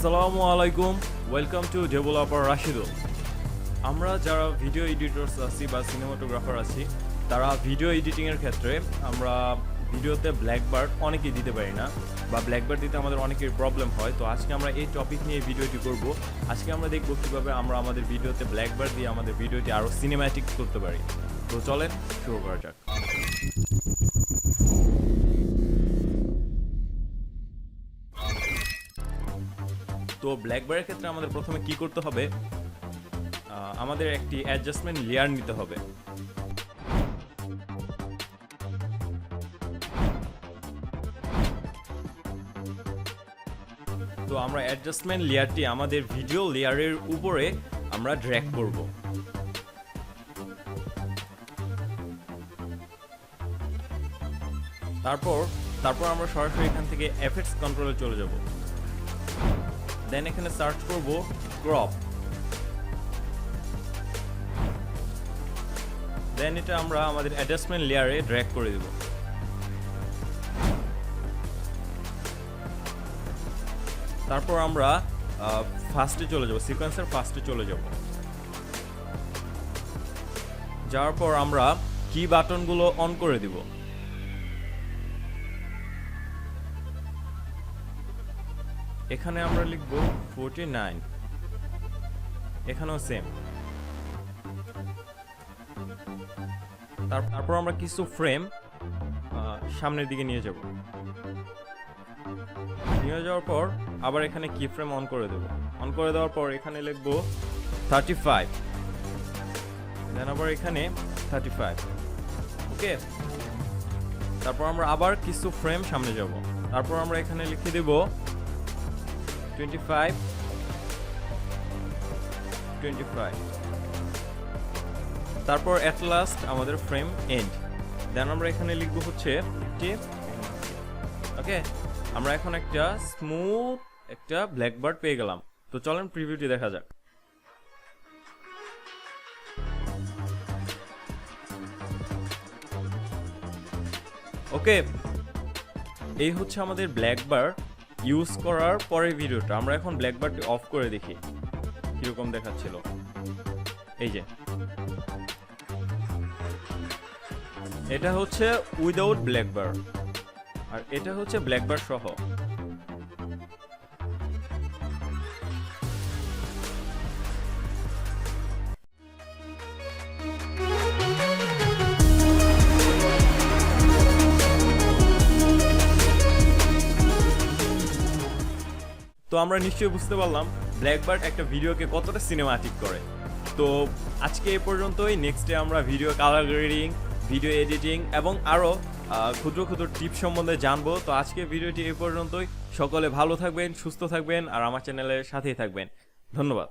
আসসালামু আলাইকুম, welcome to developer Rashidul. আমরা যারা ভিডিও এডিটরস আছি বা সিনেমাটোগ্রাফার আছি, তারা ভিডিও এডিটিংয়ের ক্ষেত্রে আমরা ভিডিওতে ব্ল্যাকবার অনেকেই দিতে পারি না, বা ব্ল্যাকবার দিতে আমাদের অনেকের প্রবলেম হয়। তো আজকে আমরা এই টপিক নিয়ে ভিডিওটি করব। আজকে আমরা দেখব কীভাবে আমরা আমাদের ভিডিওতে ব্ল্যাকবার দিয়ে আমাদের ভিডিওটি আরও সিনেম্যাটিক করতে পারি। তো চলেন শুরু করা যাক। তো ব্ল্যাকবারের ক্ষেত্রে আমাদের প্রথমে কি করতে হবে, আমাদের একটি অ্যাডজাস্টমেন্ট লেয়ার নিতে হবে। তো আমরা অ্যাডজাস্টমেন্ট লেয়ারটি আমাদের ভিডিও লেয়ারের উপরে আমরা ড্র্যাগ করব। তারপর আমরা সরাসরি এখান থেকে এফেক্টস কন্ট্রোলে চলে যাব। দেন এখানে সার্চ করব ক্রপ। দেন এটা আমরা আমাদের অ্যাডজাস্টমেন্ট লেয়ারে ড্র্যাগ করে দেব। তারপর আমরা ফার্স্টে চলে যাব, সিকোয়েন্সের ফার্স্টে চলে যাব। যাওয়ার পর আমরা কি বাটনগুলো অন করে দিব। এখানে আমরা লিখব 49, এখানেও সেম। তারপর আমরা কিছু ফ্রেম সামনের দিকে নিয়ে যাব। নিয়ে যাওয়ার পর আবার এখানে কি ফ্রেম অন করে দেব। অন করে দেওয়ার পর এখানে লিখব 35, দেন আবার এখানে 35। ওকে, তারপর আমরা আবার কিছু ফ্রেম সামনে যাব। তারপর আমরা এখানে লিখে দেব 25। তারপর এট লাস্ট আমাদের ফ্রেম এন্ড। দেন আমরা এখানে লিখব হচ্ছে 50। ওকে, আমরা এখন একটা স্মুথ একটা ব্ল্যাকবার্ড পেয়ে গেলাম। তো চলেন প্রিভিউটি দেখা যাক। ওকে, এই হচ্ছে আমাদের ব্ল্যাকবার ইউজ করার পরের ভিডিওটা। আমরা এখন ব্ল্যাকবারটি অফ করে দেখি কিরকম দেখাচ্ছিল। এই যে এটা হচ্ছে উইদাউট ব্ল্যাকবার, আর এটা হচ্ছে ব্ল্যাকবার সহ। তো আমরা নিশ্চয়ই বুঝতে পারলাম ব্ল্যাকবার্ড একটা ভিডিওকে কতটা সিনেমাটিক করে। তো আজকে এই পর্যন্তই। নেক্সটে আমরা video colour grading, video editing এবং আরও ক্ষুদ্র ক্ষুদ্র টিপস সম্বন্ধে জানবো। তো আজকে ভিডিওটি এই পর্যন্তই। সকলে ভালো থাকবেন, সুস্থ থাকবেন, আর আমার চ্যানেলের সাথেই থাকবেন। ধন্যবাদ।